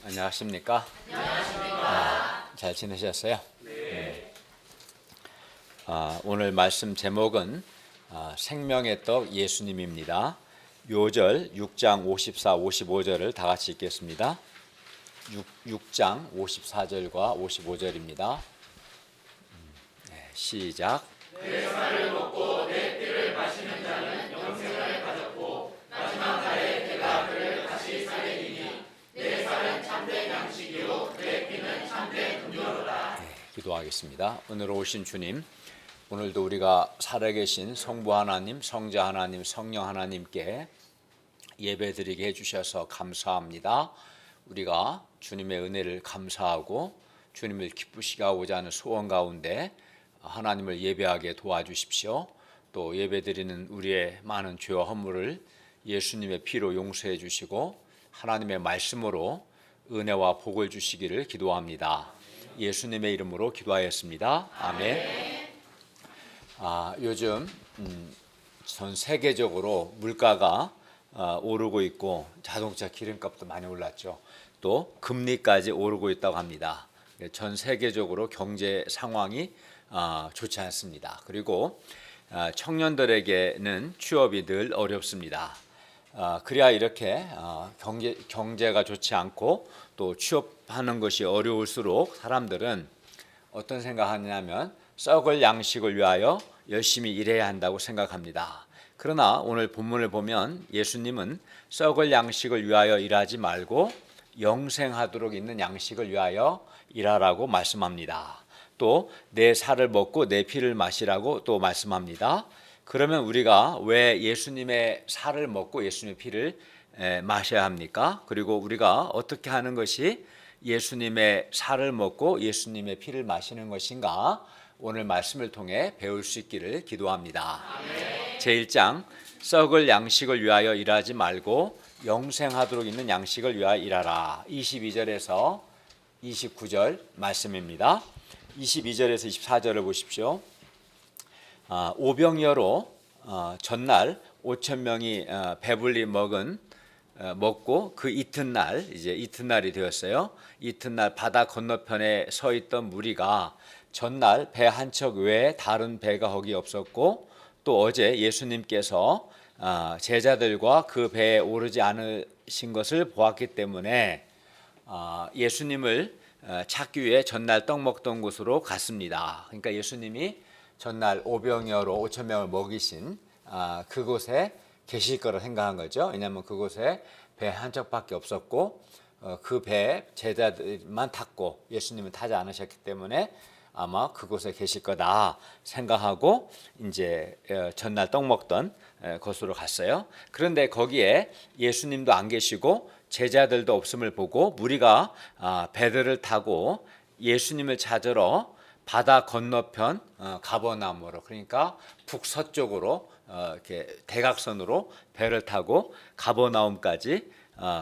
안녕하십니까? 잘 지내셨어요? 네. 오늘 말씀 제목은 생명의 떡 예수님입니다. 요절 6장 54, 55절을 다 같이 읽겠습니다. 6장 54절과 55절입니다. 시작. 내 살을 먹고 내 피를 마시는 자는 영생을 가졌고 마지막 날에 내가 그를 다시 살리리니 내 살은 참된 양식이요 내 피는 참된 음료로다. 기도하겠습니다. 오늘 오신 주님, 오늘도 우리가 살아계신 성부 하나님, 성자 하나님, 성령 하나님께 예배드리게 해주셔서 감사합니다. 우리가 주님의 은혜를 감사하고 주님을 기쁘시게 하고자 하는 소원 가운데 하나님을 예배하게 도와주십시오. 또 예배드리는 우리의 많은 죄와 허물을 예수님의 피로 용서해 주시고 하나님의 말씀으로 은혜와 복을 주시기를 기도합니다. 예수님의 이름으로 기도하였습니다. 아멘. 요즘 전 세계적으로 물가가 오르고 있고 자동차 기름값도 많이 올랐죠. 또 금리까지 오르고 있다고 합니다. 전 세계적으로 경제 상황이 좋지 않습니다. 그리고 청년들에게는 취업이 늘 어렵습니다. 그래야 이렇게 경제가 좋지 않고 또 취업하는 것이 어려울수록 사람들은 어떤 생각하냐면 썩을 양식을 위하여 열심히 일해야 한다고 생각합니다. 그러나 오늘 본문을 보면 예수님은 썩을 양식을 위하여 일하지 말고 영생하도록 있는 양식을 위하여 일하라고 말씀합니다. 또 내 살을 먹고 내 피를 마시라고 또 말씀합니다. 그러면 우리가 왜 예수님의 살을 먹고 예수님의 피를 마셔야 합니까? 그리고 우리가 어떻게 하는 것이 예수님의 살을 먹고 예수님의 피를 마시는 것인가? 오늘 말씀을 통해 배울 수 있기를 기도합니다. 제1장 썩을 양식을 위하여 일하지 말고 영생하도록 있는 양식을 위하여 일하라. 22절에서 29절 말씀입니다. 22절에서 24절을 보십시오. 오병이어로 전날 5천 명이 배불리 먹고 그 이튿날 이제 이튿날이 되었어요. 이튿날 바다 건너편에 서 있던 무리가 전날 배 한 척 외에 다른 배가 거기 없었고 또 어제 예수님께서 제자들과 그 배에 오르지 않으신 것을 보았기 때문에 예수님을 찾기 위해 전날 떡 먹던 곳으로 갔습니다. 그러니까 예수님이 전날 오병이어로 5천 명을 먹이신 그곳에 계실 거라 생각한 거죠. 왜냐하면 그곳에 배 한 척밖에 없었고 그 배에 제자들만 탔고 예수님은 타지 않으셨기 때문에 아마 그곳에 계실 거다 생각하고 이제 전날 떡 먹던 곳으로 갔어요. 그런데 거기에 예수님도 안 계시고 제자들도 없음을 보고 무리가 배들을 타고 예수님을 찾으러 바다 건너편 가버나움으로, 그러니까 북서쪽으로 이렇게 대각선으로 배를 타고 가버나움까지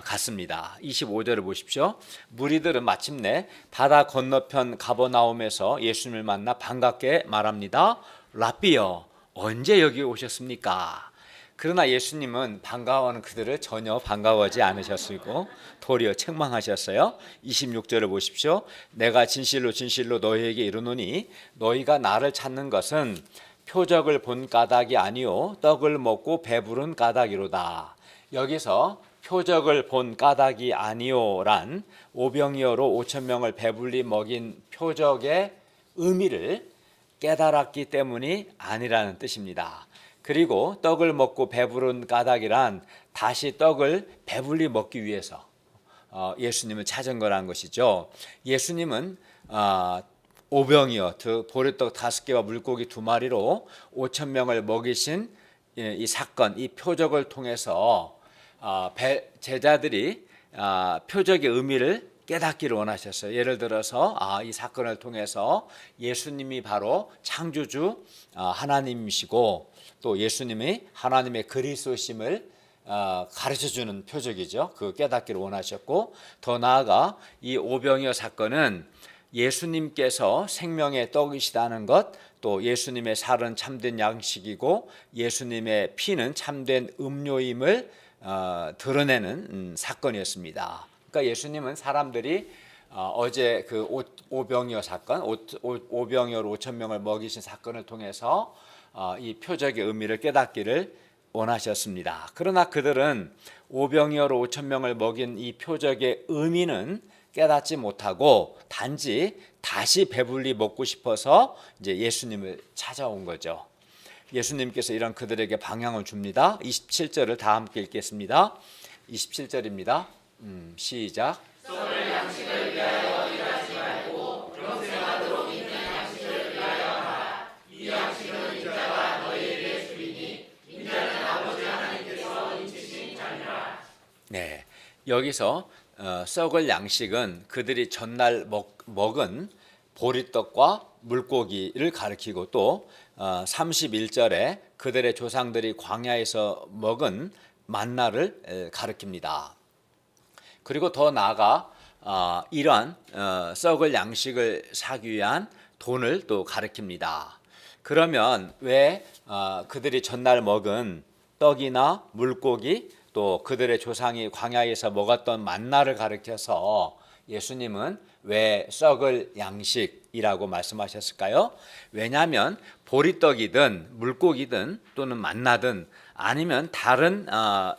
갔습니다. 25절을 보십시오. 무리들은 마침내 바다 건너편 가버나움에서 예수님을 만나 반갑게 말합니다. 랍비여, 언제 여기 오셨습니까? 그러나 예수님은 반가워하는 그들을 전혀 반가워하지 않으셨고 도리어 책망하셨어요. 26절을 보십시오. 내가 진실로 진실로 너희에게 이르노니 너희가 나를 찾는 것은 표적을 본 까닭이 아니요 떡을 먹고 배부른 까닭이로다. 여기서 표적을 본 까닭이 아니요란 오병이어로 5천 명을 배불리 먹인 표적의 의미를 깨달았기 때문이 아니라는 뜻입니다. 그리고 떡을 먹고 배부른 까닭이란 다시 떡을 배불리 먹기 위해서 예수님을 찾은 거라는 것이죠. 예수님은 오병이어 보리떡 5개와 물고기 2마리로 5천 명을 먹이신 이 사건, 이 표적을 통해서 제자들이 표적의 의미를 깨닫기를 원하셨어요. 예를 들어서 이 사건을 통해서 예수님이 바로 창조주 하나님이시고 또 예수님이 하나님의 그리스도심을 가르쳐주는 표적이죠. 그 깨닫기를 원하셨고 더 나아가 이 오병이어 사건은 예수님께서 생명의 떡이시다는 것, 또 예수님의 살은 참된 양식이고 예수님의 피는 참된 음료임을 드러내는 사건이었습니다. 그러니까 예수님은 사람들이 어제 그 오병이어 사건, 오병이어로 5천 명을 먹이신 사건을 통해서 이 표적의 의미를 깨닫기를 원하셨습니다. 그러나 그들은 오병이어로 5천 명을 먹인 이 표적의 의미는 깨닫지 못하고 단지 다시 배불리 먹고 싶어서 이제 예수님을 찾아온 거죠. 예수님께서 이런 그들에게 방향을 줍니다. 27절을 다 함께 읽겠습니다. 27절입니다. 시작. 썩을 양식을 위하여 일하지 말고 영생하도록 있는 양식을 위하여 하라. 이 양식은 인자가 너희에게 주이니 인자는 아버지 하나님께서 인치신 자니라. 네, 여기서 썩을 양식은 그들이 전날 먹은 보리떡과 물고기를 가리키고 또 31절에 그들의 조상들이 광야에서 먹은 만나를 가리킵니다. 그리고 더 나아가 이러한 썩을 양식을 사기 위한 돈을 또 가리킵니다. 그러면 왜 그들이 전날 먹은 떡이나 물고기 또 그들의 조상이 광야에서 먹었던 만나를 가리켜서 예수님은 왜 썩을 양식이라고 말씀하셨을까요? 왜냐하면 보리떡이든 물고기든 또는 만나든 아니면 다른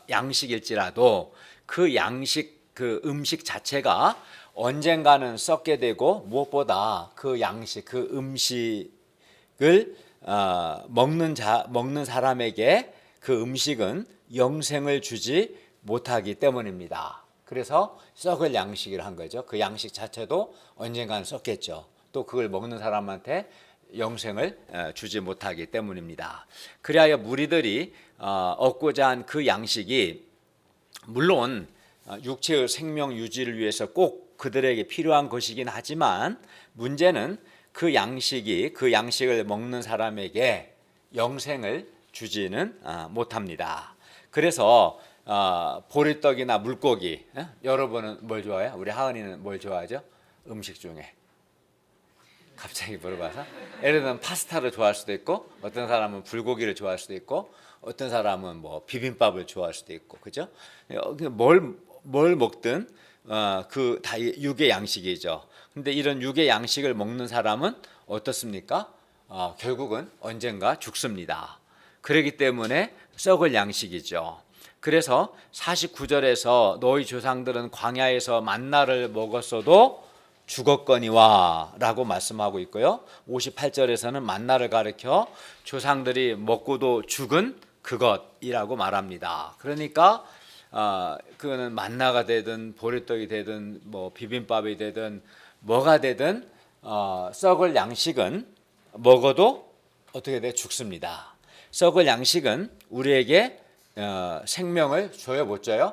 양식일지라도 그 양식 그 음식 자체가 언젠가는 썩게 되고 무엇보다 그 양식 그 음식을 먹는 사람에게 그 음식은 영생을 주지 못하기 때문입니다. 그래서 썩을 양식을 한 거죠. 그 양식 자체도 언젠가는 썩겠죠. 또 그걸 먹는 사람한테 영생을 주지 못하기 때문입니다. 그리하여 무리들이 얻고자 한 그 양식이 물론 육체의 생명 유지를 위해서 꼭 그들에게 필요한 것이긴 하지만 문제는 그 양식을 먹는 사람에게 영생을 주지는 못합니다. 그래서 보리떡이나 물고기, 여러분은 뭘 좋아해요? 우리 하은이는 뭘 좋아하죠? 음식 중에 갑자기 물어봐서 예를 들면 파스타를 좋아할 수도 있고 어떤 사람은 불고기를 좋아할 수도 있고 어떤 사람은 뭐 비빔밥을 좋아할 수도 있고 그죠? 뭘 먹든 그 다 육의 양식이죠. 근데 이런 육의 양식을 먹는 사람은 어떻습니까? 결국은 언젠가 죽습니다. 그렇기 때문에 썩을 양식이죠. 그래서 49절에서 너희 조상들은 광야에서 만나를 먹었어도 죽었거니와 라고 말씀하고 있고요. 58절에서는 만나를 가리켜 조상들이 먹고도 죽은 그것이라고 말합니다. 그러니까 그거는 만나가 되든 보리떡이 되든 뭐 비빔밥이 되든 뭐가 되든 썩을 양식은 먹어도 어떻게 돼? 죽습니다. 썩을 양식은 우리에게 생명을 줘요? 못 줘요?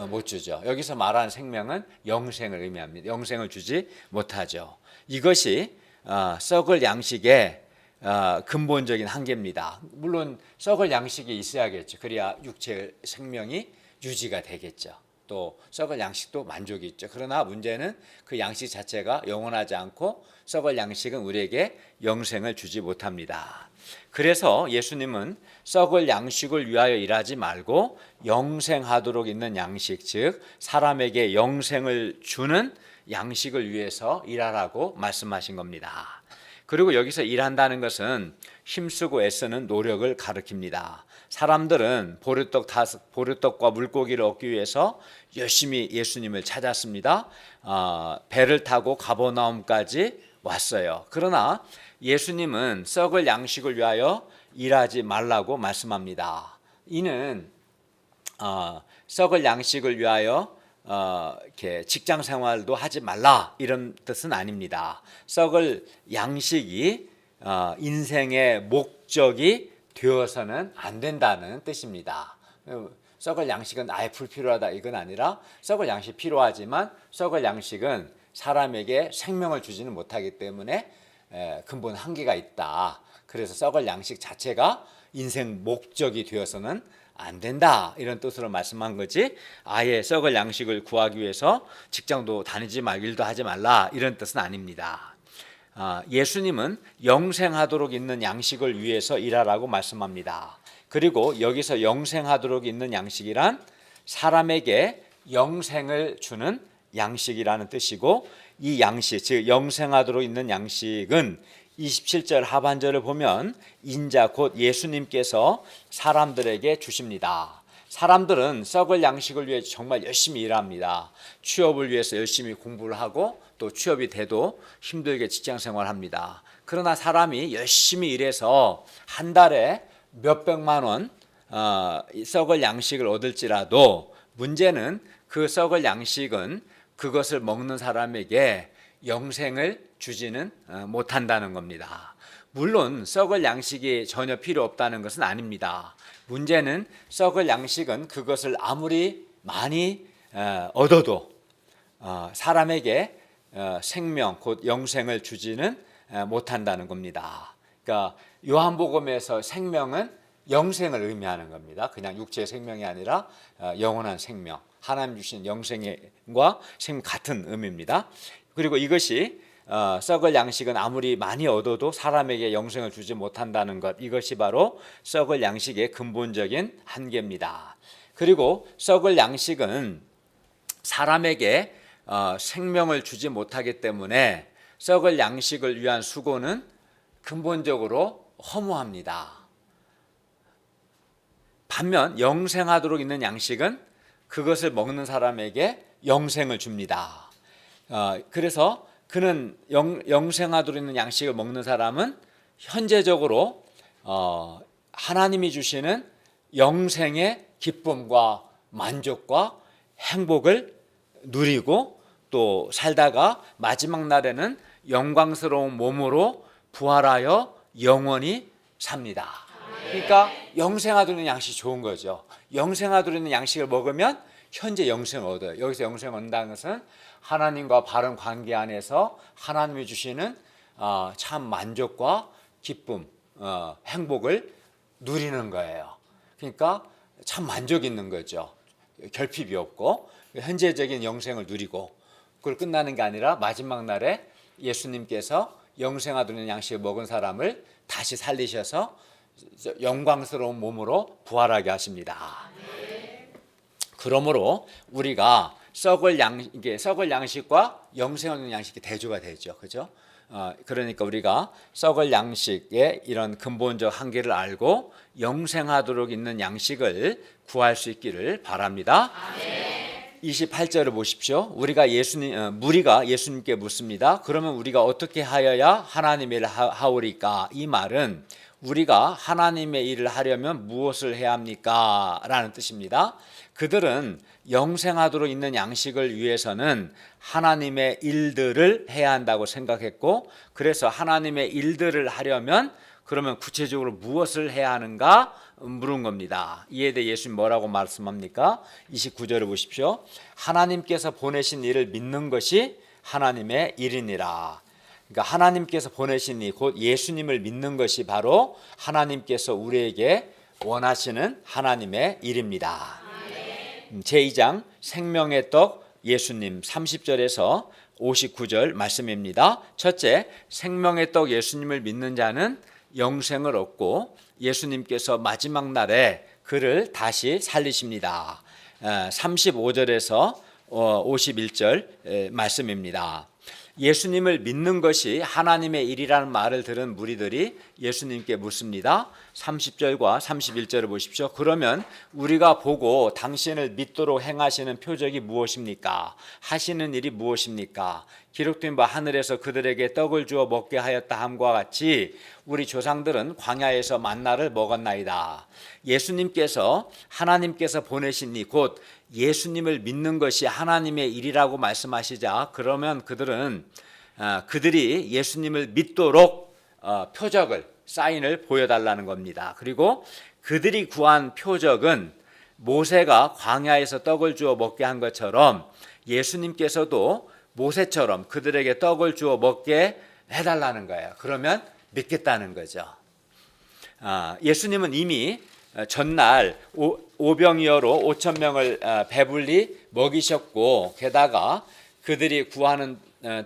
못 주죠. 여기서 말하는 생명은 영생을 의미합니다. 영생을 주지 못하죠. 이것이 썩을 양식의 근본적인 한계입니다. 물론 썩을 양식이 있어야겠죠. 그래야 육체의 생명이 유지가 되겠죠. 또 썩을 양식도 만족이 있죠. 그러나 문제는 그 양식 자체가 영원하지 않고 썩을 양식은 우리에게 영생을 주지 못합니다. 그래서 예수님은 썩을 양식을 위하여 일하지 말고 영생하도록 있는 양식, 즉 사람에게 영생을 주는 양식을 위해서 일하라고 말씀하신 겁니다. 그리고 여기서 일한다는 것은 힘쓰고 애쓰는 노력을 가리킵니다. 사람들은 보리떡과 물고기를 얻기 위해서 열심히 예수님을 찾았습니다. 배를 타고 가버나움까지 왔어요. 그러나 예수님은 썩을 양식을 위하여 일하지 말라고 말씀합니다. 이는 썩을 양식을 위하여 이렇게 직장 생활도 하지 말라 이런 뜻은 아닙니다. 썩을 양식이 인생의 목적이 되어서는 안 된다는 뜻입니다. 썩을 양식은 아예 불필요하다 이건 아니라 썩을 양식 필요하지만 썩을 양식은 사람에게 생명을 주지는 못하기 때문에 근본 한계가 있다. 그래서 썩을 양식 자체가 인생 목적이 되어서는 안 된다 이런 뜻으로 말씀한 거지 아예 썩을 양식을 구하기 위해서 직장도 다니지 말 일도 하지 말라 이런 뜻은 아닙니다. 예수님은 영생하도록 있는 양식을 위해서 일하라고 말씀합니다. 그리고 여기서 영생하도록 있는 양식이란 사람에게 영생을 주는 양식이라는 뜻이고, 이 양식, 즉 영생하도록 있는 양식은 27절 하반절을 보면 인자 곧 예수님께서 사람들에게 주십니다. 사람들은 썩을 양식을 위해 정말 열심히 일합니다. 취업을 위해서 열심히 공부를 하고 또 취업이 돼도 힘들게 직장 생활합니다. 그러나 사람이 열심히 일해서 한 달에 몇백만 원 썩을 양식을 얻을지라도 문제는 그 썩을 양식은 그것을 먹는 사람에게 영생을 주지는 못한다는 겁니다. 물론 썩을 양식이 전혀 필요 없다는 것은 아닙니다. 문제는 썩을 양식은 그것을 아무리 많이 얻어도 사람에게 생명 곧 영생을 주지는 못한다는 겁니다. 그러니까 요한복음에서 생명은 영생을 의미하는 겁니다. 그냥 육체의 생명이 아니라 영원한 생명, 하나님 주신 영생과 생명 같은 의미입니다. 그리고 이것이 썩을 양식은 아무리 많이 얻어도 사람에게 영생을 주지 못한다는 것, 이것이 바로 썩을 양식의 근본적인 한계입니다. 그리고 썩을 양식은 사람에게 생명을 주지 못하기 때문에 썩을 양식을 위한 수고는 근본적으로 허무합니다. 반면 영생하도록 있는 양식은 그것을 먹는 사람에게 영생을 줍니다. 그래서 그는 영생하도록 있는 양식을 먹는 사람은 현재적으로 하나님이 주시는 영생의 기쁨과 만족과 행복을 누리고 또 살다가 마지막 날에는 영광스러운 몸으로 부활하여 영원히 삽니다. 그러니까 영생하도록 있는 양식이 좋은 거죠. 영생하도록 있는 양식을 먹으면 현재 영생을 얻어요. 여기서 영생을 얻는다는 것은 하나님과 바른 관계 안에서 하나님이 주시는 참 만족과 기쁨, 행복을 누리는 거예요. 그러니까 참 만족 있는 거죠. 결핍이 없고 현재적인 영생을 누리고, 그걸 끝나는 게 아니라 마지막 날에 예수님께서 영생하도록 있는 양식을 먹은 사람을 다시 살리셔서 영광스러운 몸으로 부활하게 하십니다. 그러므로 우리가 썩을 양식과 영생을 얻는 양식이 대조가 되죠. 그죠? 그러니까 우리가 썩을 양식의 이런 근본적 한계를 알고 영생하도록 있는 양식을 구할 수 있기를 바랍니다. 28절을 보십시오. 무리가 예수님께 묻습니다. 그러면 우리가 어떻게 하여야 하나님의 일을 하오리까? 이 말은 우리가 하나님의 일을 하려면 무엇을 해야 합니까? 라는 뜻입니다. 그들은 영생하도록 있는 양식을 위해서는 하나님의 일들을 해야 한다고 생각했고, 그래서 하나님의 일들을 하려면 그러면 구체적으로 무엇을 해야 하는가 물은 겁니다. 이에 대해 예수님 뭐라고 말씀합니까? 29절을 보십시오. 하나님께서 보내신 일을 믿는 것이 하나님의 일이니라. 그러니까 하나님께서 보내신 이 곧 예수님을 믿는 것이 바로 하나님께서 우리에게 원하시는 하나님의 일입니다. 제2장 생명의 떡 예수님 30절에서 59절 말씀입니다. 첫째, 생명의 떡 예수님을 믿는 자는 영생을 얻고 예수님께서 마지막 날에 그를 다시 살리십니다. 35절에서 51절 말씀입니다. 예수님을 믿는 것이 하나님의 일이라는 말을 들은 무리들이 예수님께 묻습니다. 30절과 31절을 보십시오. 그러면 우리가 보고 당신을 믿도록 행하시는 표적이 무엇입니까? 하시는 일이 무엇입니까? 기록된 바 하늘에서 그들에게 떡을 주어 먹게 하였다 함과 같이 우리 조상들은 광야에서 만나를 먹었나이다. 예수님께서 하나님께서 보내신 이 곧 예수님을 믿는 것이 하나님의 일이라고 말씀하시자, 그러면 그들이 예수님을 믿도록 표적을, 사인을 보여달라는 겁니다. 그리고 그들이 구한 표적은 모세가 광야에서 떡을 주어 먹게 한 것처럼 예수님께서도 모세처럼 그들에게 떡을 주어 먹게 해달라는 거예요. 그러면 믿겠다는 거죠. 예수님은 이미 전날 오병이어로 5천 명을 배불리 먹이셨고, 게다가 그들이 구하는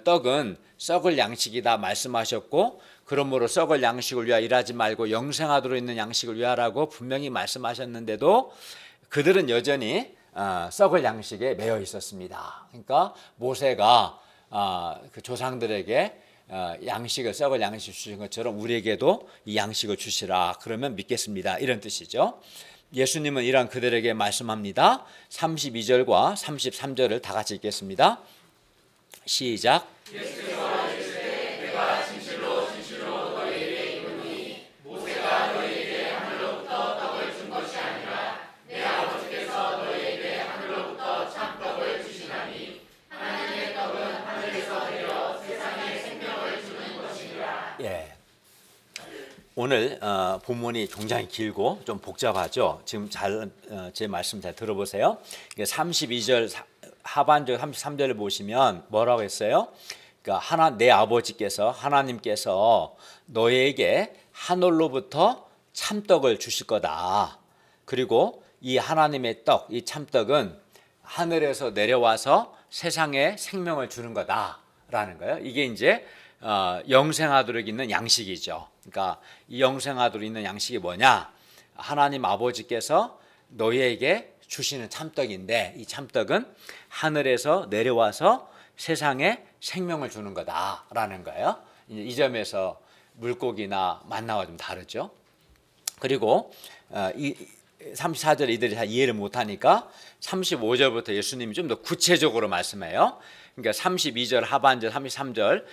떡은 썩을 양식이다 말씀하셨고, 그러므로 썩을 양식을 위하여 일하지 말고 영생하도록 있는 양식을 위하라고 분명히 말씀하셨는데도 그들은 여전히 썩을 양식에 매여 있었습니다. 그러니까 모세가 그 조상들에게 양식을 썩을 양식을 주신 것처럼 우리에게도 이 양식을 주시라. 그러면 믿겠습니다. 이런 뜻이죠. 예수님은 이런 그들에게 말씀합니다. 32절과 33절을 다 같이 읽겠습니다. 시작. 예. 오늘 본문이 굉장히 길고 좀 복잡하죠. 지금 제 말씀 잘 들어보세요. 32절 하반절 33절을 보시면 뭐라고 했어요? 그러니까 내 아버지께서 하나님께서 너희에게 하늘로부터 참떡을 주실 거다. 그리고 이 하나님의 떡, 이 참떡은 하늘에서 내려와서 세상에 생명을 주는 거다라는 거예요. 이게 이제 영생하도록 있는 양식이죠. 그러니까 이 영생하도록 있는 양식이 뭐냐? 하나님 아버지께서 너희에게 주시는 참떡인데 이 참떡은 하늘에서 내려와서 세상에 생명을 주는 거다라는 거예요. 이 점에서 물고기나 만나와 좀 다르죠. 그리고 이 34절 이들이 다 이해를 못하니까 35절부터 예수님이 좀 더 구체적으로 말씀해요. 그러니까 32절 하반절 33절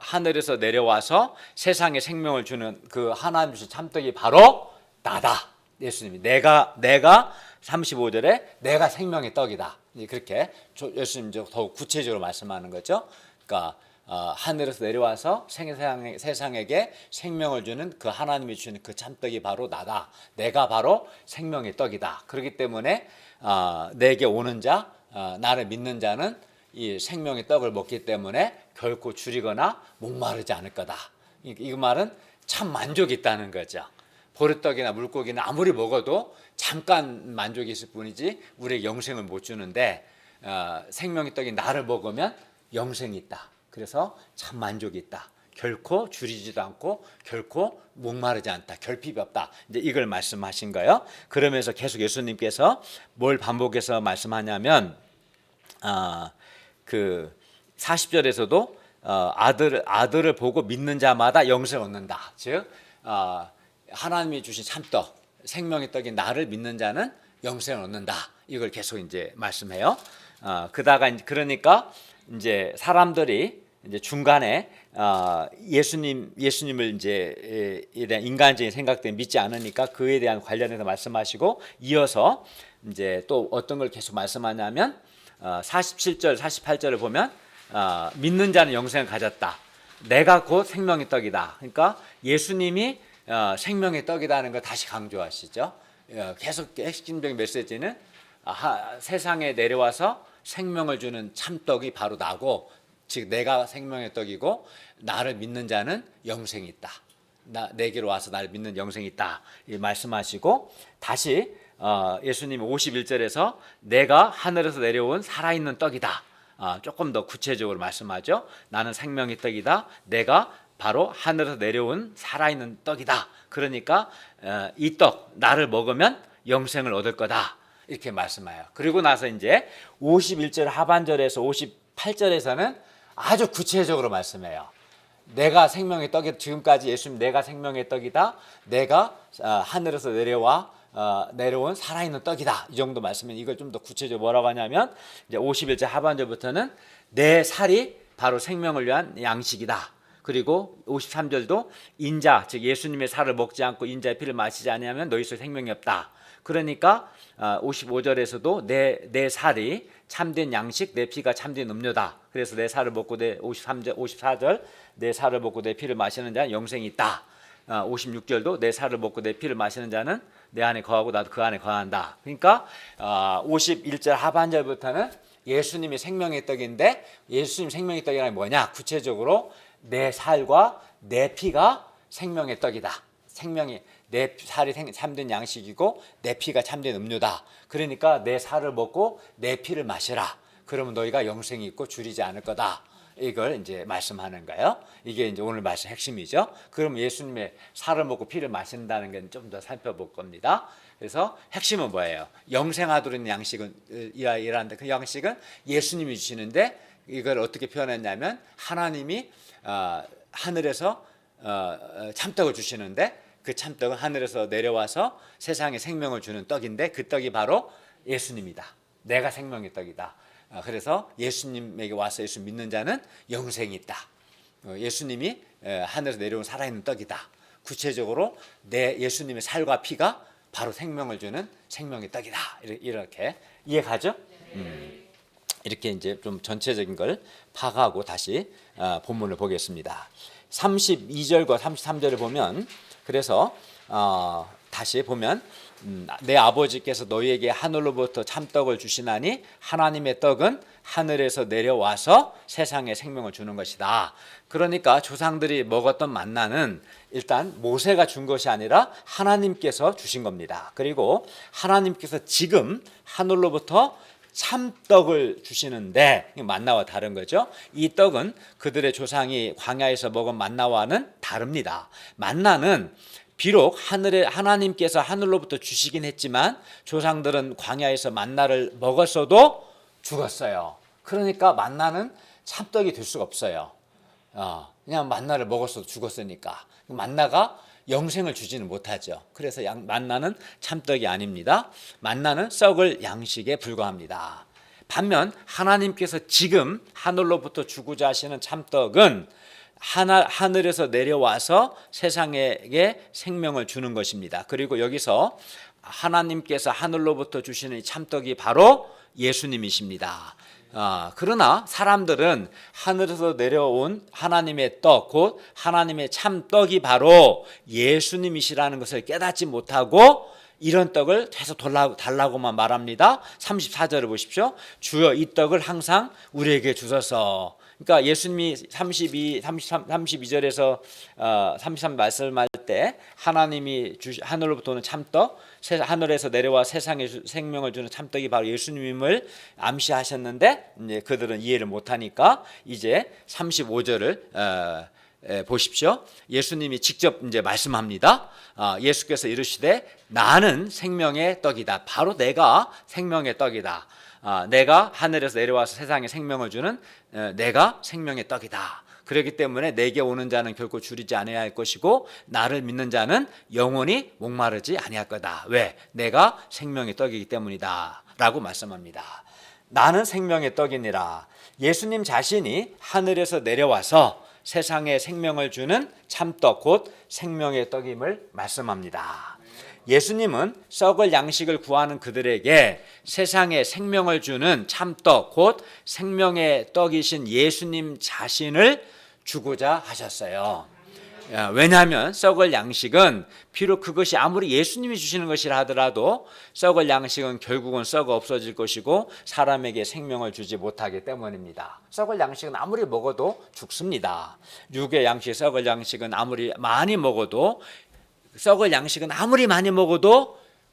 하늘에서 내려와서 세상에 생명을 주는 그 하나님 주신 참떡이 바로 나다. 예수님이 내가 35절에 내가 생명의 떡이다. 그렇게 예수님 더욱 구체적으로 말씀하는 거죠. 그러니까 하늘에서 내려와서 세상에게 생명을 주는 그 하나님이 주는 그 참떡이 바로 나다. 내가 바로 생명의 떡이다. 그렇기 때문에 내게 오는 자, 나를 믿는 자는 이 생명의 떡을 먹기 때문에 결코 줄이거나 목마르지 않을 거다. 이 말은 참 만족이 있다는 거죠. 보리떡이나 물고기는 아무리 먹어도 잠깐 만족이 있을 뿐이지 우리에게 영생을 못 주는데 생명의 떡이 나를 먹으면 영생이 있다. 그래서 참 만족이 있다. 결코 줄이지도 않고 결코 목마르지 않다. 결핍이 없다. 이제 이걸 말씀하신 거예요. 그러면서 계속 예수님께서 뭘 반복해서 말씀하냐면 그 40절에서도 아들을 보고 믿는 자마다 영생을 얻는다. 즉 하나님이 주신 참떡, 생명의 떡인 나를 믿는 자는 영생을 얻는다. 이걸 계속 이제 말씀해요. 그러니까 이제 사람들이 이제 중간에 예수님을 이제 에 대한 인간적인 생각 때문에 믿지 않으니까 그에 대한 관련해서 말씀하시고 이어서 이제 또 어떤 걸 계속 말씀하냐면 47절, 48절을 보면 믿는 자는 영생을 가졌다. 내가 곧 생명의 떡이다. 그러니까 예수님이 생명의 떡이라는 걸 다시 강조하시죠. 계속 핵심적인 메시지는 세상에 내려와서 생명을 주는 참떡이 바로 나고, 즉 내가 생명의 떡이고 나를 믿는 자는 영생이 있다. 내게로 와서 나를 믿는 영생이 있다. 이 말씀하시고 다시 예수님이 51절에서 내가 하늘에서 내려온 살아있는 떡이다. 조금 더 구체적으로 말씀하죠. 나는 생명의 떡이다. 내가 바로 하늘에서 내려온 살아있는 떡이다. 그러니까 이 떡 나를 먹으면 영생을 얻을 거다. 이렇게 말씀해요. 그리고 나서 이제 51절 하반절에서 58절에서는 아주 구체적으로 말씀해요. 내가 생명의 떡이 지금까지 예수님 내가 생명의 떡이다. 내가 하늘에서 내려온 살아있는 떡이다. 이 정도 말씀은 이걸 좀 더 구체적으로 뭐라고 하냐면 이제 51절 하반절부터는 내 살이 바로 생명을 위한 양식이다. 그리고 53절도 인자 즉 예수님의 살을 먹지 않고 인자의 피를 마시지 않으면 너희 속에 생명이 없다. 그러니까 55절에서도 내 살이 참된 양식, 내 피가 참된 음료다. 그래서 내 살을 먹고 54절 내 살을 먹고 내 피를 마시는 자는 영생이 있다. 56절도 내 살을 먹고 내 피를 마시는 자는 내 안에 거하고 나도 그 안에 거한다. 그러니까 51절 하반절부터는 예수님이 생명의 떡인데 예수님 생명의 떡이란 뭐냐? 구체적으로 내 살과 내 피가 생명의 떡이다. 내 살이 참된 양식이고 내 피가 참된 음료다. 그러니까 내 살을 먹고 내 피를 마시라. 그러면 너희가 영생이 있고 줄이지 않을 거다. 이걸 이제 말씀하는 거예요. 이게 이제 오늘 말씀 핵심이죠. 그럼 예수님의 살을 먹고 피를 마신다는 게 좀 더 살펴볼 겁니다. 그래서 핵심은 뭐예요? 영생하도록 있는 양식은 이라는데 그 양식은 예수님이 주시는데 이걸 어떻게 표현했냐면 하나님이 하늘에서 참떡을 주시는데 그 참떡은 하늘에서 내려와서 세상에 생명을 주는 떡인데 그 떡이 바로 예수님이다. 내가 생명의 떡이다. 그래서 예수님에게 와서 예수 믿는 자는 영생이 있다. 예수님이 하늘에서 내려온 살아있는 떡이다. 구체적으로 내 예수님의 살과 피가 바로 생명을 주는 생명의 떡이다. 이렇게 이해가죠? 이렇게 이제 좀 전체적인 걸 파악하고 다시 본문을 보겠습니다. 32절과 33절을 보면 그래서 다시 보면 내 아버지께서 너희에게 하늘로부터 참떡을 주시나니 하나님의 떡은 하늘에서 내려와서 세상에 생명을 주는 것이다. 그러니까 조상들이 먹었던 만나는 일단 모세가 준 것이 아니라 하나님께서 주신 겁니다. 그리고 하나님께서 지금 하늘로부터 참떡을 주시는데 만나와 다른 거죠. 이 떡은 그들의 조상이 광야에서 먹은 만나와는 다릅니다. 만나는 비록 하나님께서 하늘로부터 주시긴 했지만 조상들은 광야에서 만나를 먹었어도 죽었어요. 그러니까 만나는 참떡이 될 수가 없어요. 그냥 만나를 먹었어도 죽었으니까 만나가 영생을 주지는 못하죠. 그래서 만나는 참떡이 아닙니다. 만나는 썩을 양식에 불과합니다. 반면 하나님께서 지금 하늘로부터 주고자 하시는 참떡은 하늘에서 내려와서 세상에게 생명을 주는 것입니다. 그리고 여기서 하나님께서 하늘로부터 주시는 이 참떡이 바로 예수님이십니다. 그러나 사람들은 하늘에서 내려온 하나님의 떡, 곧 하나님의 참떡이 바로 예수님이시라는 것을 깨닫지 못하고 이런 떡을 계속 달라고만 말합니다. 34절을 보십시오. 주여 이 떡을 항상 우리에게 주소서. 그러니까 예수님이 32절에서 33 말씀할 때 하나님이 하늘로부터 오는 참떡, 하늘에서 내려와 세상에 생명을 주는 참떡이 바로 예수님임을 암시하셨는데 이제 그들은 이해를 못하니까 이제 35절을 보십시오. 예수님이 직접 이제 말씀합니다. 예수께서 이르시되 나는 생명의 떡이다. 바로 내가 생명의 떡이다. 내가 하늘에서 내려와서 세상에 생명을 주는 내가 생명의 떡이다. 그렇기 때문에 내게 오는 자는 결코 줄이지 아니할 할 것이고 나를 믿는 자는 영원히 목마르지 아니할 거다. 왜? 내가 생명의 떡이기 때문이다 라고 말씀합니다. 나는 생명의 떡이니라. 예수님 자신이 하늘에서 내려와서 세상에 생명을 주는 참떡 곧 생명의 떡임을 말씀합니다. 예수님은 썩을 양식을 구하는 그들에게 세상에 생명을 주는 참떡 곧 생명의 떡이신 예수님 자신을 주고자 하셨어요. 왜냐하면 썩을 양식은 비록 그것이 아무리 예수님이 주시는 것이라 하더라도 썩을 양식은 결국은 썩어 없어질 것이고 사람에게 생명을 주지 못하기 때문입니다. 썩을 양식은 아무리 먹어도 죽습니다. 육의 양식, 썩을 양식은 아무리 많이 먹어도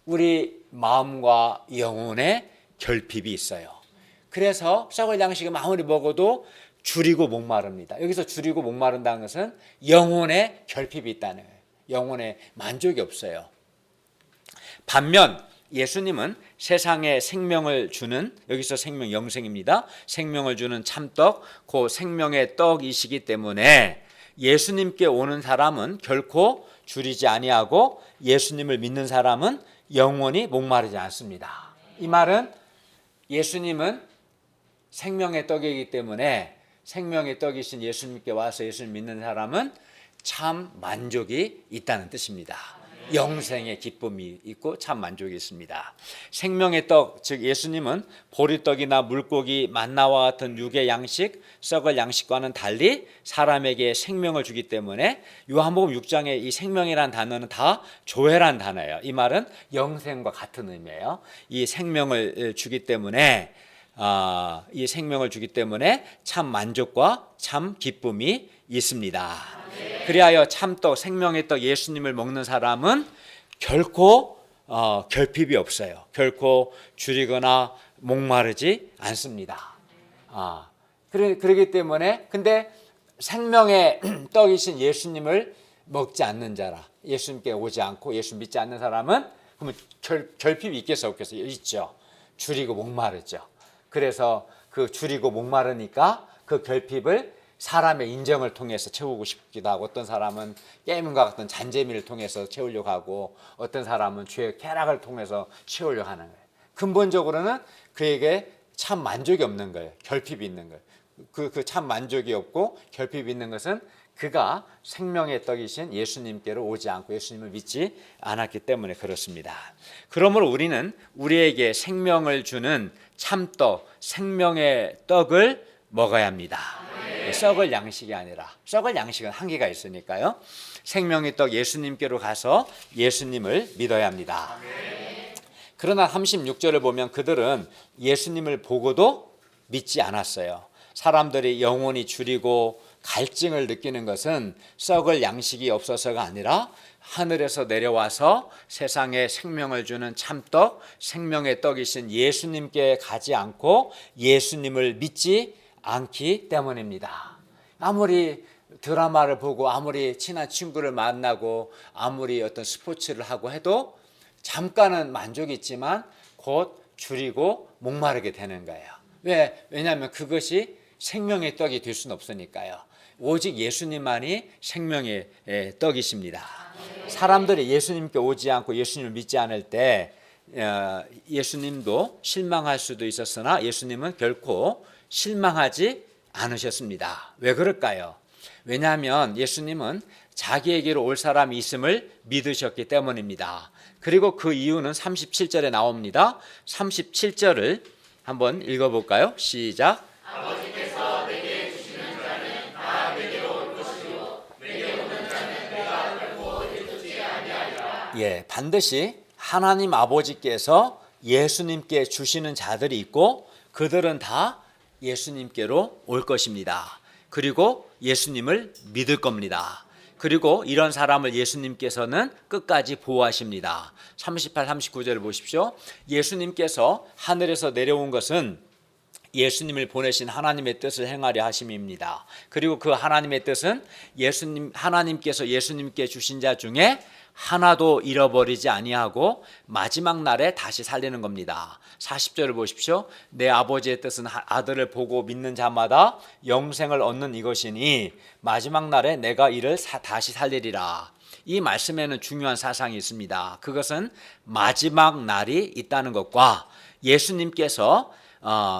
우리 마음과 영혼에 결핍이 있어요. 그래서 썩을 양식은 아무리 먹어도 줄이고 목마릅니다. 여기서 줄이고 목마른다는 것은 영혼에 결핍이 있다는 거예요. 영혼에 만족이 없어요. 반면 예수님은 세상에 생명을 주는, 여기서 생명 영생입니다. 생명을 주는 참떡, 그 생명의 떡이시기 때문에 예수님께 오는 사람은 결코 줄이지 아니하고 예수님을 믿는 사람은 영원히 목마르지 않습니다. 이 말은 예수님은 생명의 떡이기 때문에 생명의 떡이신 예수님께 와서 예수님 믿는 사람은 참 만족이 있다는 뜻입니다. 영생의 기쁨이 있고 참 만족이 있습니다. 생명의 떡, 즉 예수님은 보리떡이나 물고기, 만나와 같은 육의 양식, 썩을 양식과는 달리 사람에게 생명을 주기 때문에 요한복음 6장의 이 생명이라는 단어는 다 조회란 단어예요. 이 말은 영생과 같은 의미예요. 이 생명을 주기 때문에 참 만족과 참 기쁨이 있습니다. 그리하여 참떡, 생명의 떡 예수님을 먹는 사람은 결코 결핍이 없어요. 결코 줄이거나 목마르지 않습니다. 그러기 때문에 근데 생명의 떡이신 예수님을 먹지 않는 자라, 예수님께 오지 않고 예수 믿지 않는 사람은 그러면 결핍이 있겠어 없겠어요? 있죠. 줄이고 목마르죠. 그래서 그 줄이고 목마르니까 그 결핍을 사람의 인정을 통해서 채우고 싶기도 하고, 어떤 사람은 게임과 같은 잔재미를 통해서 채우려고 하고, 어떤 사람은 죄의 쾌락을 통해서 채우려고 하는 거예요. 근본적으로는 그에게 참 만족이 없는 거예요. 결핍이 있는 거예요. 그 참 만족이 없고 결핍이 있는 것은 그가 생명의 떡이신 예수님께로 오지 않고 예수님을 믿지 않았기 때문에 그렇습니다. 그러므로 우리는 우리에게 생명을 주는 참떡, 생명의 떡을 먹어야 합니다. 썩을 양식이 아니라, 썩을 양식은 한계가 있으니까요. 생명의 떡 예수님께로 가서 예수님을 믿어야 합니다. 그러나 36절을 보면 그들은 예수님을 보고도 믿지 않았어요. 사람들이 영혼이 줄이고 갈증을 느끼는 것은 썩을 양식이 없어서가 아니라 하늘에서 내려와서 세상에 생명을 주는 참떡, 생명의 떡이신 예수님께 가지 않고 예수님을 믿지 않기 때문입니다. 아무리 드라마를 보고 아무리 친한 친구를 만나고 아무리 어떤 스포츠를 하고 해도 잠깐은 만족이 있지만 곧 줄이고 목마르게 되는 거예요. 왜냐하면 그것이 생명의 떡이 될 수는 없으니까요. 오직 예수님만이 생명의 떡이십니다. 사람들이 예수님께 오지 않고 예수님을 믿지 않을 때 예수님도 실망할 수도 있었으나 예수님은 결코 실망하지 않으셨습니다. 왜 그럴까요? 왜냐하면 예수님은 자기에게로 올 사람이 있음을 믿으셨기 때문입니다. 그리고 그 이유는 37절에 나옵니다. 37절을 한번 읽어볼까요? 시작. 아버지께서 내게 주시는 자는 다 내게로 올 것이요 내게 오는 자는 내가 결코 들지 아니하리라. 예, 반드시 하나님 아버지께서 예수님께 주시는 자들이 있고 그들은 다 예수님께로 올 것입니다. 그리고 예수님을 믿을 겁니다. 그리고 이런 사람을 예수님께서는 끝까지 보호하십니다. 38, 39절을 보십시오. 예수님께서 하늘에서 내려온 것은 예수님을 보내신 하나님의 뜻을 행하려 하심입니다. 그리고 그 하나님의 뜻은 하나님께서 예수님께 주신 자 중에 하나도 잃어버리지 아니하고 마지막 날에 다시 살리는 겁니다. 40절을 보십시오. 내 아버지의 뜻은 아들을 보고 믿는 자마다 영생을 얻는 이것이니 마지막 날에 내가 이를 다시 살리리라. 이 말씀에는 중요한 사상이 있습니다. 그것은 마지막 날이 있다는 것과 예수님께서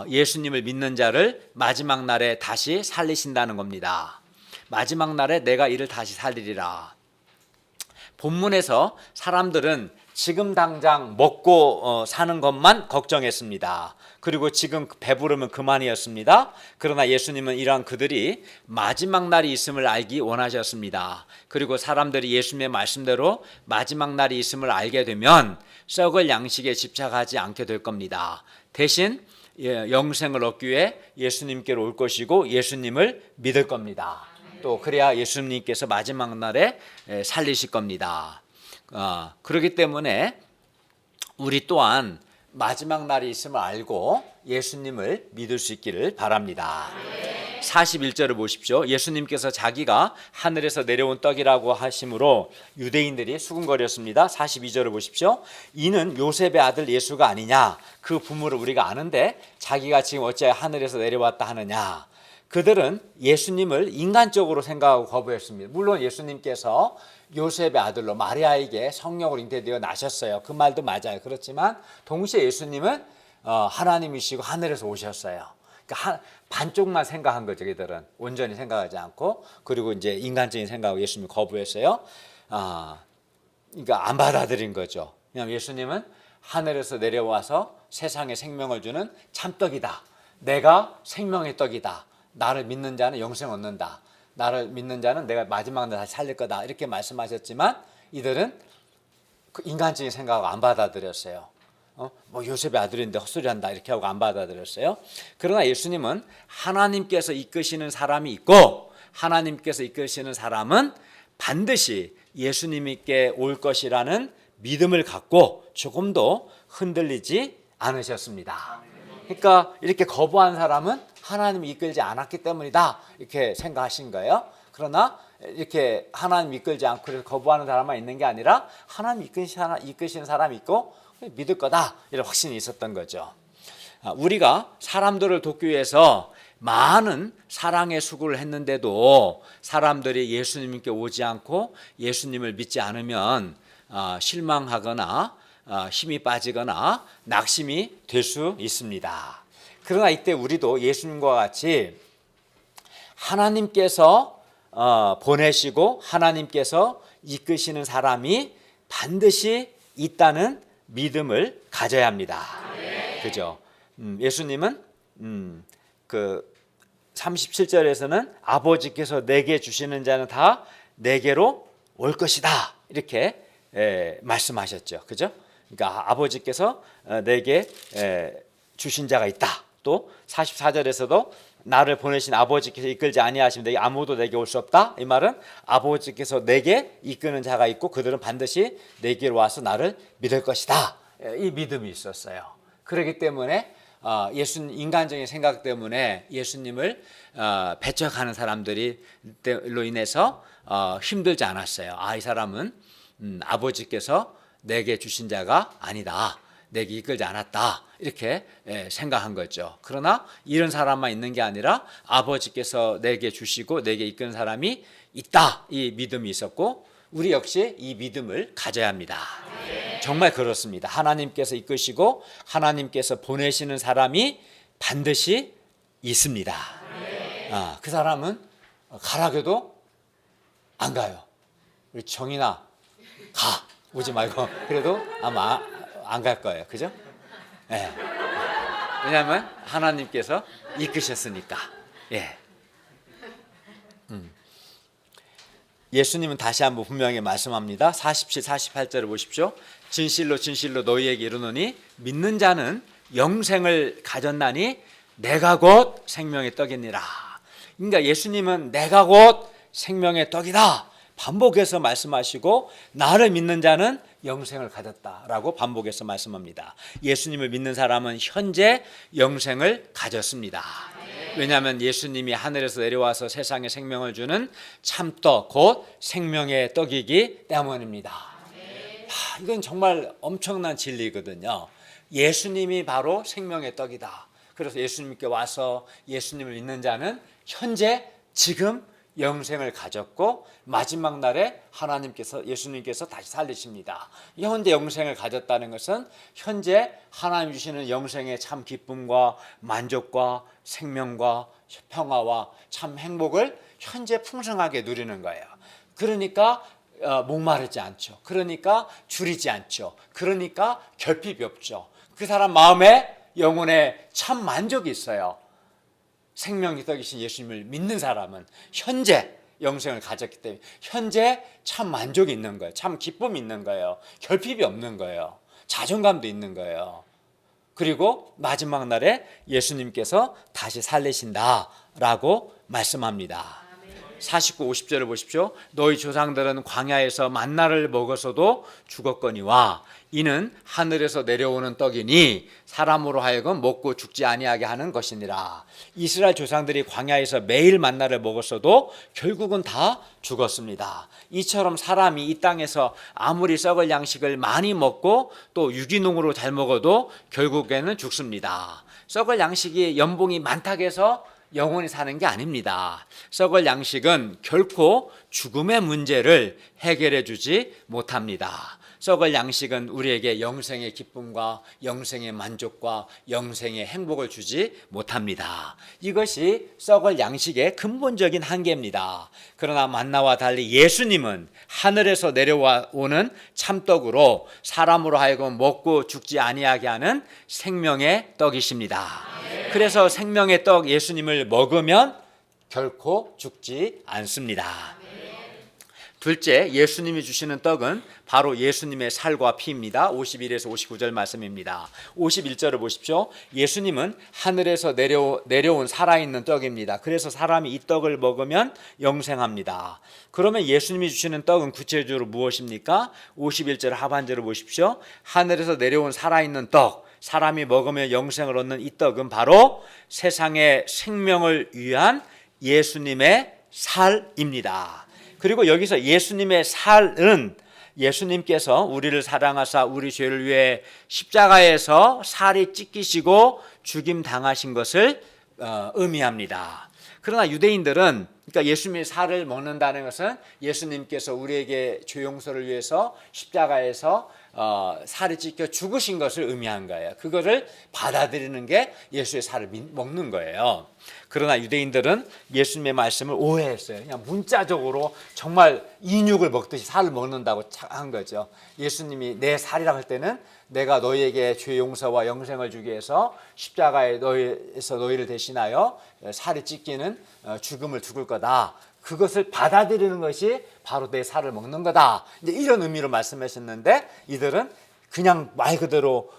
예수님을 믿는 자를 마지막 날에 다시 살리신다는 겁니다. 마지막 날에 내가 이를 다시 살리리라. 본문에서 사람들은 지금 당장 먹고 사는 것만 걱정했습니다. 그리고 지금 배부르면 그만이었습니다. 그러나 예수님은 이러한 그들이 마지막 날이 있음을 알기 원하셨습니다. 그리고 사람들이 예수님의 말씀대로 마지막 날이 있음을 알게 되면 썩을 양식에 집착하지 않게 될 겁니다. 대신 영생을 얻기 위해 예수님께로 올 것이고 예수님을 믿을 겁니다. 또 그래야 예수님께서 마지막 날에 살리실 겁니다. 그렇기 때문에 우리 또한 마지막 날이 있음을 알고 예수님을 믿을 수 있기를 바랍니다. 41절을 보십시오. 예수님께서 자기가 하늘에서 내려온 떡이라고 하심으로 유대인들이 수군거렸습니다. 42절을 보십시오. 이는 요셉의 아들 예수가 아니냐? 그 부모를 우리가 아는데 자기가 지금 어찌하여 하늘에서 내려왔다 하느냐? 그들은 예수님을 인간적으로 생각하고 거부했습니다. 물론 예수님께서 요셉의 아들로 마리아에게 성령으로 잉태되어 나셨어요. 그 말도 맞아요. 그렇지만 동시에 예수님은 하나님이시고 하늘에서 오셨어요. 그러니까 반쪽만 생각한 거죠. 그들은 온전히 생각하지 않고, 그리고 이제 인간적인 생각하고 예수님을 거부했어요. 그러니까 안 받아들인 거죠. 그냥 예수님은 하늘에서 내려와서 세상에 생명을 주는 참떡이다. 내가 생명의 떡이다. 나를 믿는 자는 영생 얻는다. 나를 믿는 자는 내가 마지막 날 다시 살릴 거다. 이렇게 말씀하셨지만 이들은 그 인간적인 생각을 안 받아들였어요. 뭐 요셉의 아들인데 헛소리한다 이렇게 하고 안 받아들였어요. 그러나 예수님은 하나님께서 이끄시는 사람이 있고 하나님께서 이끄시는 사람은 반드시 예수님께 올 것이라는 믿음을 갖고 조금도 흔들리지 않으셨습니다. 그러니까 이렇게 거부한 사람은 하나님이 이끌지 않았기 때문이다 이렇게 생각하신 거예요. 그러나 이렇게 하나님 이끌지 않고 그래서 거부하는 사람만 있는 게 아니라 하나님 이끄시는 사람이 있고 믿을 거다 이런 확신이 있었던 거죠. 우리가 사람들을 돕기 위해서 많은 사랑의 수고를 했는데도 사람들이 예수님께 오지 않고 예수님을 믿지 않으면 실망하거나 힘이 빠지거나 낙심이 될 수 있습니다. 그러나 이때 우리도 예수님과 같이 하나님께서 보내시고 하나님께서 이끄시는 사람이 반드시 있다는 믿음을 가져야 합니다. 그죠? 예수님은 그 37절에서는 아버지께서 내게 주시는 자는 다 내게로 올 것이다 이렇게 말씀하셨죠. 그죠? 그러니까 아버지께서 내게 주신 자가 있다. 또 44절에서도 나를 보내신 아버지께서 이끌지 아니하시면 내게 아무도 내게 올 수 없다. 이 말은 아버지께서 내게 이끄는 자가 있고 그들은 반드시 내게로 와서 나를 믿을 것이다. 이 믿음이 있었어요. 그렇기 때문에 예수님 인간적인 생각 때문에 예수님을 배척하는 사람들로 인해서 힘들지 않았어요. 이 사람은 아버지께서 내게 주신 자가 아니다. 내게 이끌지 않았다. 이렇게 생각한 거죠. 그러나 이런 사람만 있는 게 아니라 아버지께서 내게 주시고 내게 이끄는 사람이 있다. 이 믿음이 있었고 우리 역시 이 믿음을 가져야 합니다. 정말 그렇습니다. 하나님께서 이끄시고 하나님께서 보내시는 사람이 반드시 있습니다. 그 사람은 가라교도 안 가요. 우리 정인아 가 오지 말고 그래도 아마 안 갈 거예요. 그죠? 네. 왜냐하면 하나님께서 이끄셨으니까. 예. 예수님은 다시 한번 분명히 말씀합니다. 47, 48절을 보십시오. 진실로 진실로 너희에게 이르노니 믿는 자는 영생을 가졌나니 내가 곧 생명의 떡이니라. 그러니까 예수님은 내가 곧 생명의 떡이다 반복해서 말씀하시고 나를 믿는 자는 영생을 가졌다라고 반복해서 말씀합니다. 예수님을 믿는 사람은 현재 영생을 가졌습니다. 왜냐하면 예수님이 하늘에서 내려와서 세상에 생명을 주는 참떡 곧 생명의 떡이기 때문입니다. 이건 정말 엄청난 진리거든요. 예수님이 바로 생명의 떡이다. 그래서 예수님께 와서 예수님을 믿는 자는 현재 지금 영생을 가졌고 마지막 날에 예수님께서 다시 살리십니다. 현재 영생을 가졌다는 것은 현재 하나님 주시는 영생의 참 기쁨과 만족과 생명과 평화와 참 행복을 현재 풍성하게 누리는 거예요. 그러니까 목마르지 않죠. 그러니까 줄이지 않죠. 그러니까 결핍이 없죠. 그 사람 마음에 영혼에 참 만족이 있어요. 생명의 떡이신 예수님을 믿는 사람은 현재 영생을 가졌기 때문에 현재 참 만족이 있는 거예요. 참 기쁨이 있는 거예요. 결핍이 없는 거예요. 자존감도 있는 거예요. 그리고 마지막 날에 예수님께서 다시 살리신다라고 말씀합니다. 49, 50절을 보십시오. 너희 조상들은 광야에서 만나를 먹어서도 죽었거니와 이는 하늘에서 내려오는 떡이니 사람으로 하여금 먹고 죽지 아니하게 하는 것이니라. 이스라엘 조상들이 광야에서 매일 만나를 먹었어도 결국은 다 죽었습니다. 이처럼 사람이 이 땅에서 아무리 썩을 양식을 많이 먹고 또 유기농으로 잘 먹어도 결국에는 죽습니다. 썩을 양식이 연봉이 많다고 해서 영원히 사는 게 아닙니다. 썩을 양식은 결코 죽음의 문제를 해결해 주지 못합니다. 썩을 양식은 우리에게 영생의 기쁨과 영생의 만족과 영생의 행복을 주지 못합니다. 이것이 썩을 양식의 근본적인 한계입니다. 그러나 만나와 달리 예수님은 하늘에서 내려오는 참떡으로 사람으로 하여금 먹고 죽지 아니하게 하는 생명의 떡이십니다. 그래서 생명의 떡 예수님을 먹으면 결코 죽지 않습니다. 둘째, 예수님이 주시는 떡은 바로 예수님의 살과 피입니다. 51에서 59절 말씀입니다. 51절을 보십시오. 예수님은 하늘에서 내려온 살아있는 떡입니다. 그래서 사람이 이 떡을 먹으면 영생합니다. 그러면 예수님이 주시는 떡은 구체적으로 무엇입니까? 51절 하반절을 보십시오. 하늘에서 내려온 살아있는 떡, 사람이 먹으며 영생을 얻는 이 떡은 바로 세상의 생명을 위한 예수님의 살입니다. 그리고 여기서 예수님의 살은 예수님께서 우리를 사랑하사 우리 죄를 위해 십자가에서 살이 찢기시고 죽임 당하신 것을 의미합니다. 그러나 유대인들은, 그러니까 예수님의 살을 먹는다는 것은 예수님께서 우리에게 죄 용서를 위해서 십자가에서 살이 찢겨 죽으신 것을 의미한 거예요. 그거를 받아들이는 게 예수의 살을 먹는 거예요. 그러나 유대인들은 예수님의 말씀을 오해했어요. 그냥 문자적으로 정말 인육을 먹듯이 살을 먹는다고 한 거죠. 예수님이 내 살이라고 할 때는 내가 너희에게 죄 용서와 영생을 주기 위해서 십자가에 너희를 대신하여 살이 찢기는 죽음을 죽을 거다. 그것을 받아들이는 것이 바로 내 살을 먹는 거다. 이제 이런 의미로 말씀하셨는데 이들은 그냥 말 그대로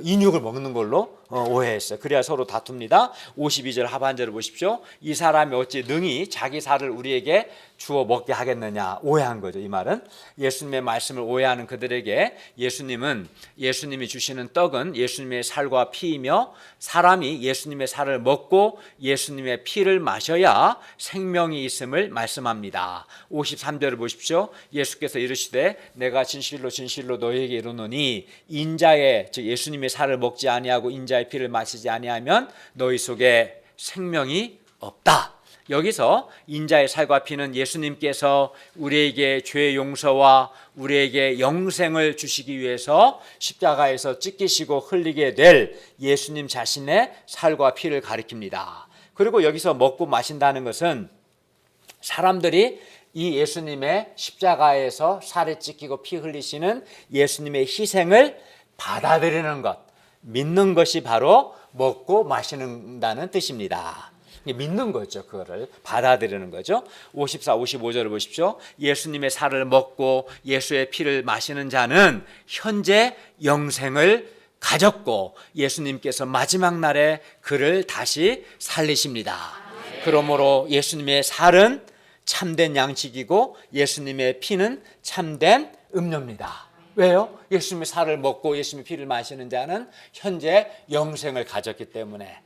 인육을 먹는 걸로 오해했어요. 그래야 서로 다툽니다. 52절 하반절을 보십시오. 이 사람이 어찌 능히 자기 살을 우리에게 주어 먹게 하겠느냐, 오해한 거죠. 이 말은 예수님의 말씀을 오해하는 그들에게 예수님이 주시는 떡은 예수님의 살과 피이며 사람이 예수님의 살을 먹고 예수님의 피를 마셔야 생명이 있음을 말씀합니다. 53절을 보십시오. 예수께서 이르시되 내가 진실로 진실로 너희에게 이르노니 인자의, 즉 예수님의 살을 먹지 아니하고 인자의 피를 마시지 아니하면 너희 속에 생명이 없다. 여기서 인자의 살과 피는 예수님께서 우리에게 죄 용서와 우리에게 영생을 주시기 위해서 십자가에서 찢기시고 흘리게 될 예수님 자신의 살과 피를 가리킵니다. 그리고 여기서 먹고 마신다는 것은 사람들이 이 예수님의 십자가에서 살이 찢기고 피 흘리시는 예수님의 희생을 받아들이는 것, 믿는 것이 바로 먹고 마시는다는 뜻입니다. 믿는 거죠. 그거를 받아들이는 거죠. 54, 55절을 보십시오. 예수님의 살을 먹고 예수의 피를 마시는 자는 현재 영생을 가졌고 예수님께서 마지막 날에 그를 다시 살리십니다. 그러므로 예수님의 살은 참된 양식이고 예수님의 피는 참된 음료입니다. 왜요? 예수님의 살을 먹고 예수님의 피를 마시는 자는 현재 영생을 가졌기 때문에,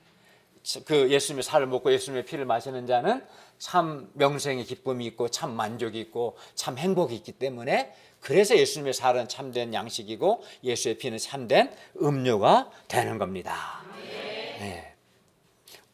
그 예수님의 살을 먹고 예수님의 피를 마시는 자는 참 명생의 기쁨이 있고 참 만족이 있고 참 행복이 있기 때문에, 그래서 예수님의 살은 참된 양식이고 예수의 피는 참된 음료가 되는 겁니다. 네.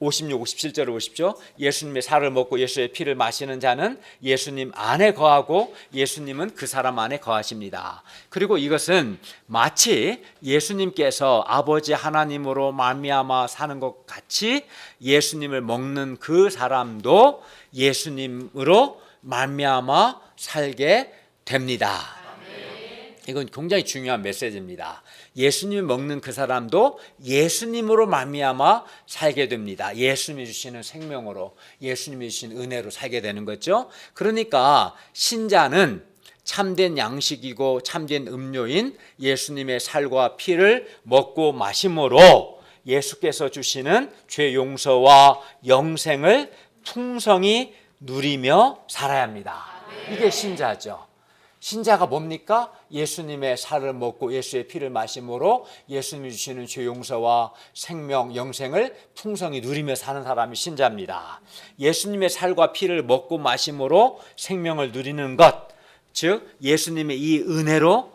56, 57절을 보십시오. 예수님의 살을 먹고 예수의 피를 마시는 자는 예수님 안에 거하고 예수님은 그 사람 안에 거하십니다. 그리고 이것은 마치 예수님께서 아버지 하나님으로 말미암아 사는 것 같이 예수님을 먹는 그 사람도 예수님으로 말미암아 살게 됩니다. 이건 굉장히 중요한 메시지입니다. 예수님을 먹는 그 사람도 예수님으로 말미암아 살게 됩니다. 예수님이 주시는 생명으로, 예수님이 주신 은혜로 살게 되는 거죠. 그러니까 신자는 참된 양식이고 참된 음료인 예수님의 살과 피를 먹고 마심으로 예수께서 주시는 죄 용서와 영생을 풍성히 누리며 살아야 합니다. 이게 신자죠. 신자가 뭡니까? 예수님의 살을 먹고 예수의 피를 마심으로 예수님이 주시는 죄 용서와 생명, 영생을 풍성히 누리며 사는 사람이 신자입니다. 예수님의 살과 피를 먹고 마심으로 생명을 누리는 것, 즉 예수님의 이 은혜로,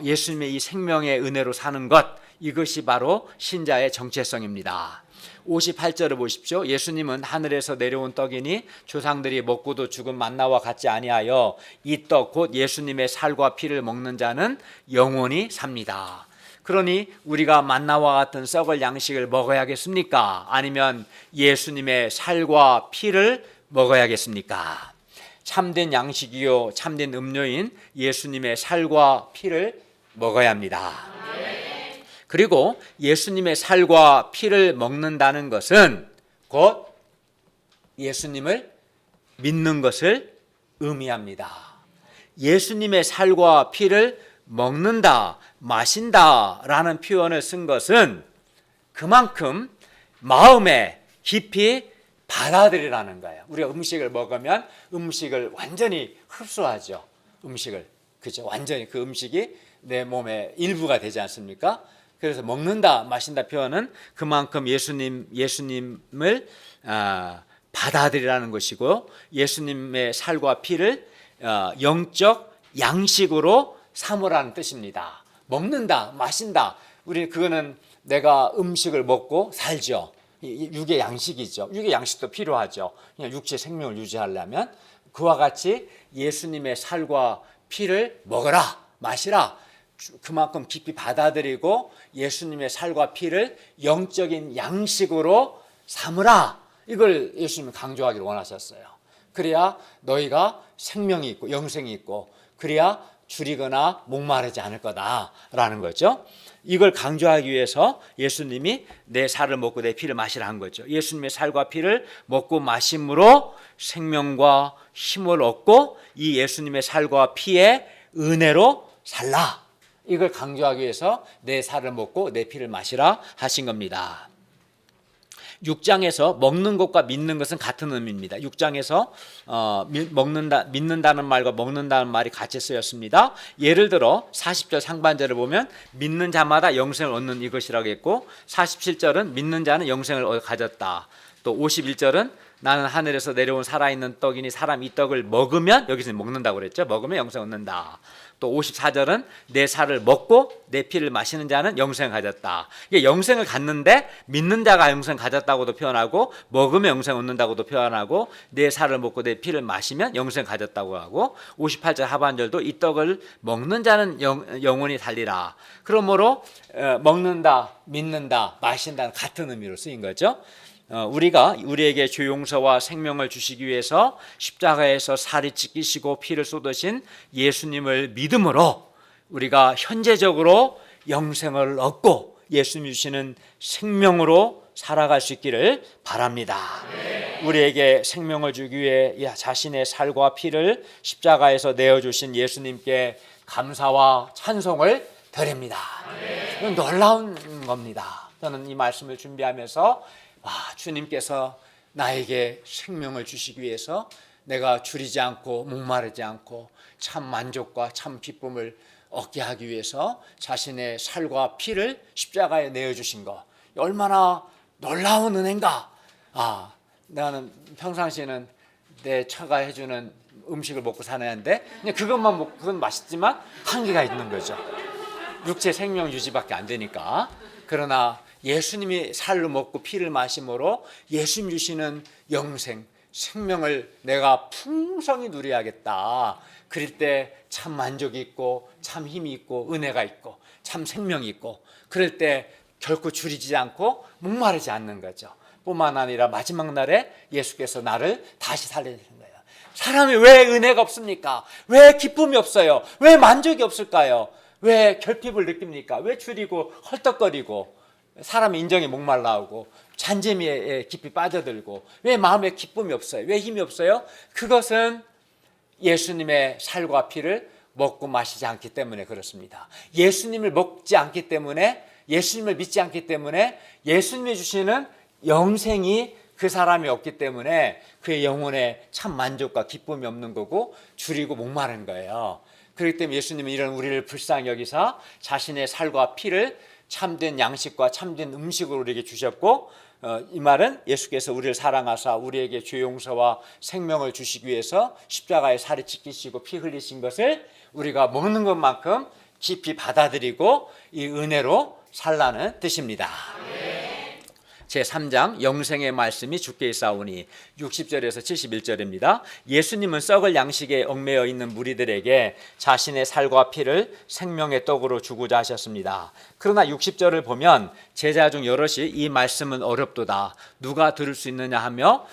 예수님의 이 생명의 은혜로 사는 것, 이것이 바로 신자의 정체성입니다. 58절을 보십시오. 예수님은 하늘에서 내려온 떡이니 조상들이 먹고도 죽은 만나와 같지 아니하여 이 떡 곧 예수님의 살과 피를 먹는 자는 영원히 삽니다. 그러니 우리가 만나와 같은 썩을 양식을 먹어야겠습니까? 아니면 예수님의 살과 피를 먹어야겠습니까? 참된 양식이요 참된 음료인 예수님의 살과 피를 먹어야 합니다. 그리고 예수님의 살과 피를 먹는다는 것은 곧 예수님을 믿는 것을 의미합니다. 예수님의 살과 피를 먹는다, 마신다라는 표현을 쓴 것은 그만큼 마음에 깊이 받아들이라는 거예요. 우리가 음식을 먹으면 음식을 완전히 흡수하죠. 음식을, 그죠? 완전히 그 음식이 내 몸의 일부가 되지 않습니까? 그래서 먹는다, 마신다 표현은 그만큼 예수님을 받아들이라는 것이고 예수님의 살과 피를 영적 양식으로 삼으라는 뜻입니다. 먹는다, 마신다. 우리 그거는 내가 음식을 먹고 살죠. 육의 양식이죠. 육의 양식도 필요하죠. 그냥 육체 생명을 유지하려면 그와 같이 예수님의 살과 피를 먹어라, 마시라. 그만큼 깊이 받아들이고 예수님의 살과 피를 영적인 양식으로 삼으라. 이걸 예수님은 강조하기를 원하셨어요. 그래야 너희가 생명이 있고 영생이 있고 그래야 줄이거나 목마르지 않을 거다라는 거죠. 이걸 강조하기 위해서 예수님이 내 살을 먹고 내 피를 마시라 한 거죠. 예수님의 살과 피를 먹고 마심으로 생명과 힘을 얻고 이 예수님의 살과 피의 은혜로 살라. 이걸 강조하기 위해서 내 살을 먹고 내 피를 마시라 하신 겁니다. 6장에서 먹는 것과 믿는 것은 같은 의미입니다. 6장에서 믿는다는 말과 먹는다는 말이 같이 쓰였습니다. 예를 들어 40절 상반절을 보면 믿는 자마다 영생을 얻는 이것이라고 했고 47절은 믿는 자는 영생을 가졌다. 또 51절은 나는 하늘에서 내려온 살아있는 떡이니 사람이 이 떡을 먹으면, 여기서 먹는다고 그랬죠. 먹으면 영생 얻는다. 또 54절은 내 살을 먹고 내 피를 마시는 자는 영생을 가졌다. 이게 영생을 갖는데 믿는 자가 영생을 가졌다고도 표현하고 먹으면 영생을 얻는다고도 표현하고 내 살을 먹고 내 피를 마시면 영생을 가졌다고 하고 58절 하반절도 이 떡을 먹는 자는 영원히 살리라. 그러므로 먹는다, 믿는다, 마신다는 같은 의미로 쓰인 거죠. 우리가 우리에게 죄 용서와 생명을 주시기 위해서 십자가에서 살이 찢기시고 피를 쏟으신 예수님을 믿음으로 우리가 현재적으로 영생을 얻고 예수님 주시는 생명으로 살아갈 수 있기를 바랍니다. 우리에게 생명을 주기 위해 자신의 살과 피를 십자가에서 내어주신 예수님께 감사와 찬송을 드립니다. 놀라운 겁니다. 저는 이 말씀을 준비하면서 주님께서 나에게 생명을 주시기 위해서 내가 줄이지 않고 목마르지 않고 참 만족과 참 기쁨을 얻게 하기 위해서 자신의 살과 피를 십자가에 내어주신 것 얼마나 놀라운 은혜인가. 나는 평상시에는 내 처가 해주는 음식을 먹고 사는데 그냥 그것만 먹고 그건 맛있지만 한계가 있는 거죠. 육체 생명 유지밖에 안 되니까. 그러나 예수님이 살로 먹고 피를 마심으로 예수님 주시는 영생, 생명을 내가 풍성히 누려야겠다. 그럴 때 참 만족이 있고 참 힘이 있고 은혜가 있고 참 생명이 있고 그럴 때 결코 줄이지 않고 목마르지 않는 거죠. 뿐만 아니라 마지막 날에 예수께서 나를 다시 살려주신 거예요. 사람이 왜 은혜가 없습니까? 왜 기쁨이 없어요? 왜 만족이 없을까요? 왜 결핍을 느낍니까? 왜 줄이고 헐떡거리고 사람의 인정에 목말라오고 잔재미에 깊이 빠져들고 왜 마음에 기쁨이 없어요? 왜 힘이 없어요? 그것은 예수님의 살과 피를 먹고 마시지 않기 때문에 그렇습니다. 예수님을 먹지 않기 때문에 예수님을 믿지 않기 때문에 예수님이 주시는 영생이 그 사람이 없기 때문에 그의 영혼에 참 만족과 기쁨이 없는 거고 줄이고 목마른 거예요. 그렇기 때문에 예수님은 이런 우리를 불쌍히 여기사 자신의 살과 피를 참된 양식과 참된 음식으로 우리에게 주셨고 이 말은 예수께서 우리를 사랑하사 우리에게 죄 용서와 생명을 주시기 위해서 십자가에 살이 찢기시고 피 흘리신 것을 우리가 먹는 것만큼 깊이 받아들이고 이 은혜로 살라는 뜻입니다. 제3장 영생의 말씀이 주께 있사오니 60절에서 71절입니다. 예수님은 썩을 양식에 얽매여 있는 무리들에게 자신의 살과 피를 생명의 떡으로 주고자 하셨습니다. 그러나 60절을 보면 제자 중 여럿이 이 말씀은 어렵도다 누가 들을 수 있느냐 하며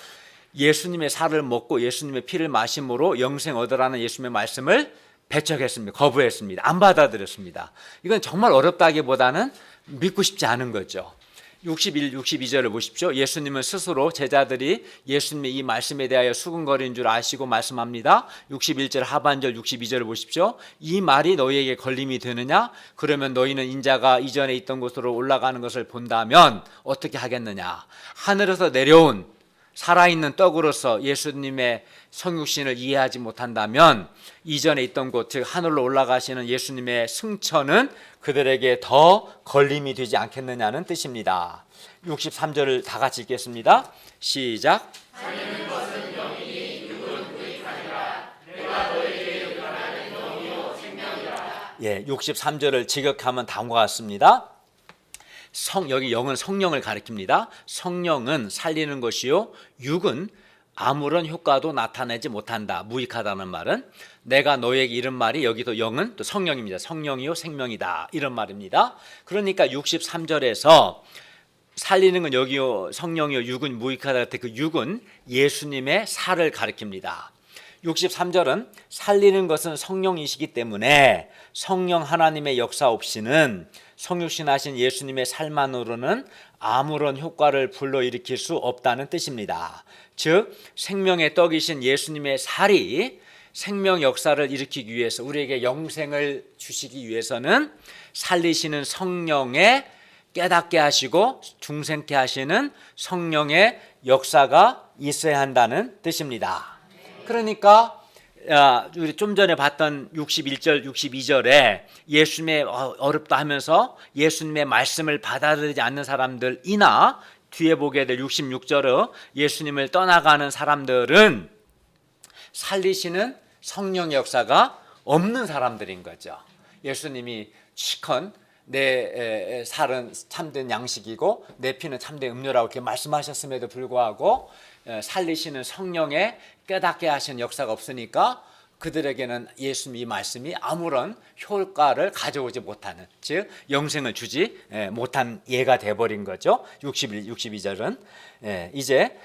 예수님의 살을 먹고 예수님의 피를 마심으로 영생 얻으라는 예수님의 말씀을 배척했습니다. 거부했습니다. 안 받아들였습니다. 이건 정말 어렵다기보다는 믿고 싶지 않은 거죠. 61, 62절을 보십시오. 예수님은 스스로 제자들이 예수님의 이 말씀에 대하여 수근거리는 줄 아시고 말씀합니다. 61절 하반절 62절을 보십시오. 이 말이 너희에게 걸림이 되느냐? 그러면 너희는 인자가 이전에 있던 곳으로 올라가는 것을 본다면 어떻게 하겠느냐? 하늘에서 내려온 살아있는 떡으로서 예수님의 성육신을 이해하지 못한다면 이전에 있던 곳, 즉 하늘로 올라가시는 예수님의 승천은 그들에게 더 걸림이 되지 않겠느냐는 뜻입니다. 63절을 다 같이 읽겠습니다. 시작. 살리는 것은 영이니 육은 무익하니라. 내가 너에게 말하는 영이요 생명이라. 예, 63절을 직역하면 다음과 같습니다. 여기 영은 성령을 가리킵니다. 성령은 살리는 것이요, 육은 아무런 효과도 나타내지 못한다. 무익하다는 말은 내가 너에게 이런 말이, 여기도 영은 또 성령입니다. 성령이요 생명이다, 이런 말입니다. 그러니까 63절에서 살리는 건 여기요 성령이요 육은 무익하다 할 때 그 육은 예수님의 살을 가리킵니다. 63절은 살리는 것은 성령이시기 때문에 성령 하나님의 역사 없이는 성육신하신 예수님의 살만으로는 아무런 효과를 불러일으킬 수 없다는 뜻입니다. 즉 생명의 떡이신 예수님의 살이 생명 역사를 일으키기 위해서, 우리에게 영생을 주시기 위해서는 살리시는 성령의 깨닫게 하시고 중생케 하시는 성령의 역사가 있어야 한다는 뜻입니다. 그러니까 우리 좀 전에 봤던 61절, 62절에 예수님의 어렵다 하면서 예수님의 말씀을 받아들이지 않는 사람들이나 뒤에 보게 될 66절은 예수님을 떠나가는 사람들은 살리시는 성령의 역사가 없는 사람들인 거죠. 예수님이 시컨 내 살은 참된 양식이고 내 피는 참된 음료라고 이렇게 말씀하셨음에도 불구하고 살리시는 성령의 깨닫게 하시는 역사가 없으니까 그들에게는 예수님의 말씀이 아무런 효과를 가져오지 못하는, 즉 영생을 주지 못한 예가 돼버린 거죠. 62절은 이제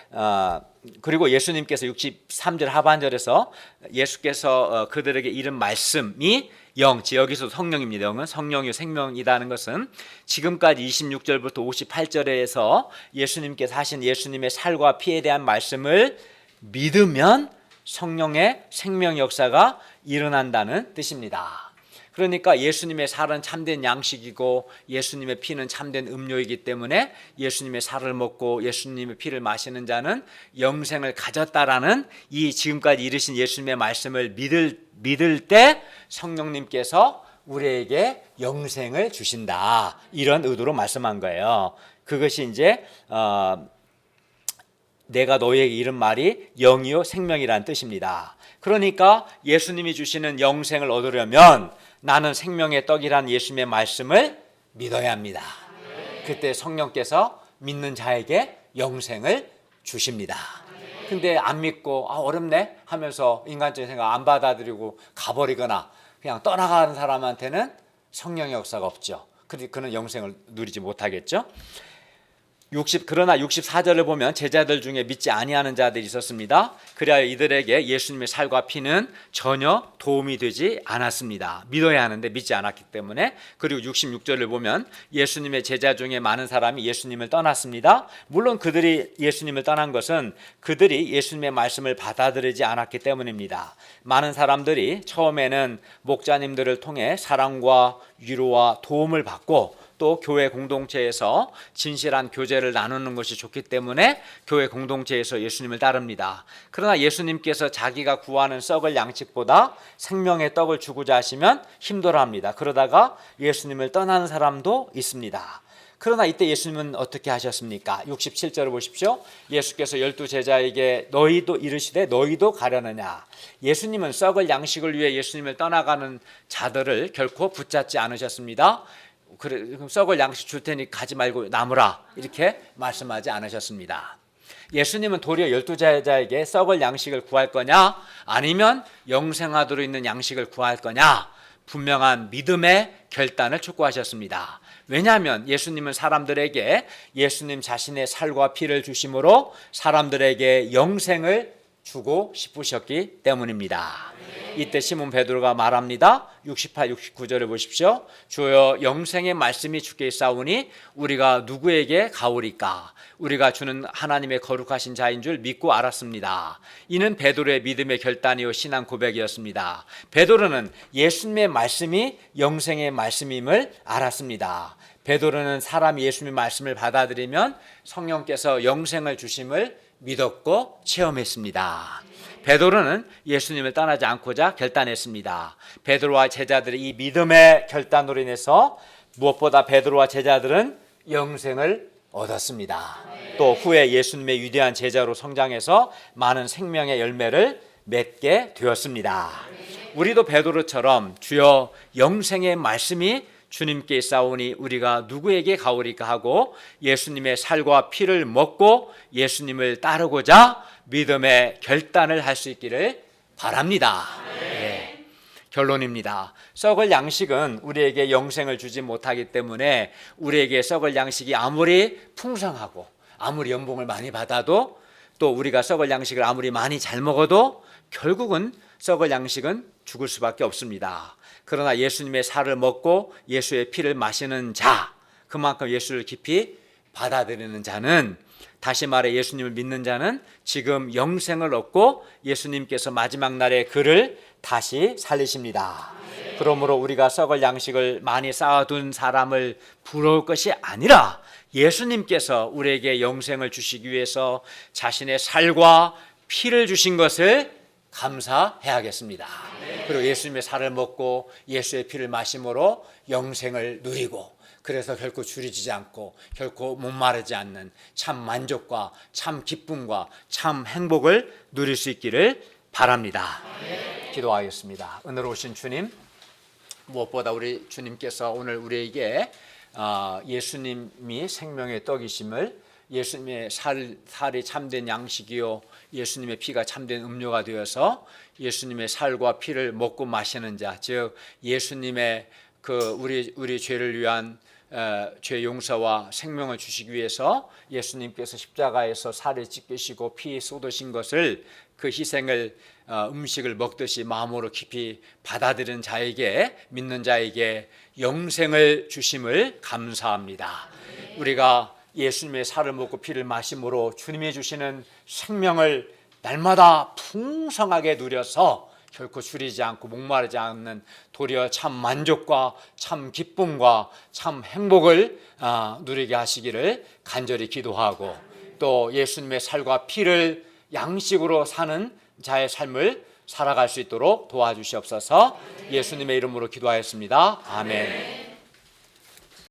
그리고 예수님께서 63절 하반절에서 예수께서 그들에게 이른 말씀이 영, 여기서 성령입니다. 영은 성령이 생명이라는 것은 지금까지 26절부터 58절에서 예수님께서 하신 예수님의 살과 피에 대한 말씀을 믿으면 성령의 생명 역사가 일어난다는 뜻입니다. 그러니까 예수님의 살은 참된 양식이고 예수님의 피는 참된 음료이기 때문에 예수님의 살을 먹고 예수님의 피를 마시는 자는 영생을 가졌다라는 이 지금까지 이르신 예수님의 말씀을 믿을 때 성령님께서 우리에게 영생을 주신다, 이런 의도로 말씀한 거예요. 그것이 이제 내가 너희에게 이른 말이 영이요 생명이라는 뜻입니다. 그러니까 예수님이 주시는 영생을 얻으려면 나는 생명의 떡이란 예수님의 말씀을 믿어야 합니다. 그때 성령께서 믿는 자에게 영생을 주십니다. 근데 안 믿고 어렵네 하면서 인간적인 생각 안 받아들이고 가버리거나 그냥 떠나가는 사람한테는 성령의 역사가 없죠. 그는 영생을 누리지 못하겠죠. 그러나 64절을 보면 제자들 중에 믿지 아니하는 자들이 있었습니다. 그래야 이들에게 예수님의 살과 피는 전혀 도움이 되지 않았습니다. 믿어야 하는데 믿지 않았기 때문에. 그리고 66절을 보면 예수님의 제자 중에 많은 사람이 예수님을 떠났습니다. 물론 그들이 예수님을 떠난 것은 그들이 예수님의 말씀을 받아들이지 않았기 때문입니다. 많은 사람들이 처음에는 목자님들을 통해 사랑과 위로와 도움을 받고 또 교회 공동체에서 진실한 교제를 나누는 것이 좋기 때문에 교회 공동체에서 예수님을 따릅니다. 그러나 예수님께서 자기가 구하는 썩을 양식보다 생명의 떡을 주고자 하시면 힘들어합니다. 그러다가 예수님을 떠나는 사람도 있습니다. 그러나 이때 예수님은 어떻게 하셨습니까? 67절을 보십시오. 예수께서 12제자에게 너희도 이르시되 너희도 가려느냐. 예수님은 썩을 양식을 위해 예수님을 떠나가는 자들을 결코 붙잡지 않으셨습니다. 그래, 썩을 양식 줄 테니 가지 말고 남으라, 이렇게 말씀하지 않으셨습니다. 예수님은 도리어 12제자에게 썩을 양식을 구할 거냐 아니면 영생하도록 있는 양식을 구할 거냐, 분명한 믿음의 결단을 촉구하셨습니다. 왜냐하면 예수님은 사람들에게 예수님 자신의 살과 피를 주심으로 사람들에게 영생을 주고 싶으셨기 때문입니다. 이때 시몬 베드로가 말합니다. 68, 69절을 보십시오. 주여 영생의 말씀이 주께 있사오니 우리가 누구에게 가오리까? 우리가 주는 하나님의 거룩하신 자인 줄 믿고 알았습니다. 이는 베드로의 믿음의 결단이요 신앙 고백이었습니다. 베드로는 예수님의 말씀이 영생의 말씀임을 알았습니다. 베드로는 사람이 예수님의 말씀을 받아들이면 성령께서 영생을 주심을 믿었고 체험했습니다. 베드로는 예수님을 떠나지 않고자 결단했습니다. 베드로와 제자들의 이 믿음의 결단으로 인해서 무엇보다 베드로와 제자들은 영생을 얻었습니다. 또 후에 예수님의 위대한 제자로 성장해서 많은 생명의 열매를 맺게 되었습니다. 우리도 베드로처럼 주여 영생의 말씀이 주님께 있사오니 우리가 누구에게 가오리까 하고 예수님의 살과 피를 먹고 예수님을 따르고자 믿음의 결단을 할 수 있기를 바랍니다. 네. 결론입니다. 썩을 양식은 우리에게 영생을 주지 못하기 때문에 우리에게 썩을 양식이 아무리 풍성하고 아무리 연봉을 많이 받아도 또 우리가 썩을 양식을 아무리 많이 잘 먹어도 결국은 썩을 양식은 죽을 수밖에 없습니다. 그러나 예수님의 살을 먹고 예수의 피를 마시는 자, 그만큼 예수를 깊이 받아들이는 자는, 다시 말해 예수님을 믿는 자는 지금 영생을 얻고 예수님께서 마지막 날에 그를 다시 살리십니다. 그러므로 우리가 썩을 양식을 많이 쌓아둔 사람을 부러울 것이 아니라 예수님께서 우리에게 영생을 주시기 위해서 자신의 살과 피를 주신 것을 감사해야겠습니다. 그리고 예수님의 살을 먹고 예수의 피를 마심으로 영생을 누리고, 그래서 결코 줄이지 않고 결코 목마르지 않는 참 만족과 참 기쁨과 참 행복을 누릴 수 있기를 바랍니다. 기도하겠습니다. 은혜로우신 주님, 무엇보다 우리 주님께서 오늘 우리에게 예수님이 생명의 떡이심을, 예수님의 살이 참된 양식이요 예수님의 피가 참된 음료가 되어서 예수님의 살과 피를 먹고 마시는 자, 즉 예수님의 그 우리 죄를 위한 죄 용서와 생명을 주시기 위해서 예수님께서 십자가에서 살을 찢기시고 피 쏟으신 것을, 그 희생을 음식을 먹듯이 마음으로 깊이 받아들이는 자에게, 믿는 자에게 영생을 주심을 감사합니다. 우리가 예수님의 살을 먹고 피를 마심으로 주님이 주시는 생명을 날마다 풍성하게 누려서 결코 줄이지 않고 목마르지 않는, 도리어 참 만족과 참 기쁨과 참 행복을 누리게 하시기를 간절히 기도하고, 또 예수님의 살과 피를 양식으로 사는 자의 삶을 살아갈 수 있도록 도와주시옵소서. 예수님의 이름으로 기도하였습니다. 아멘.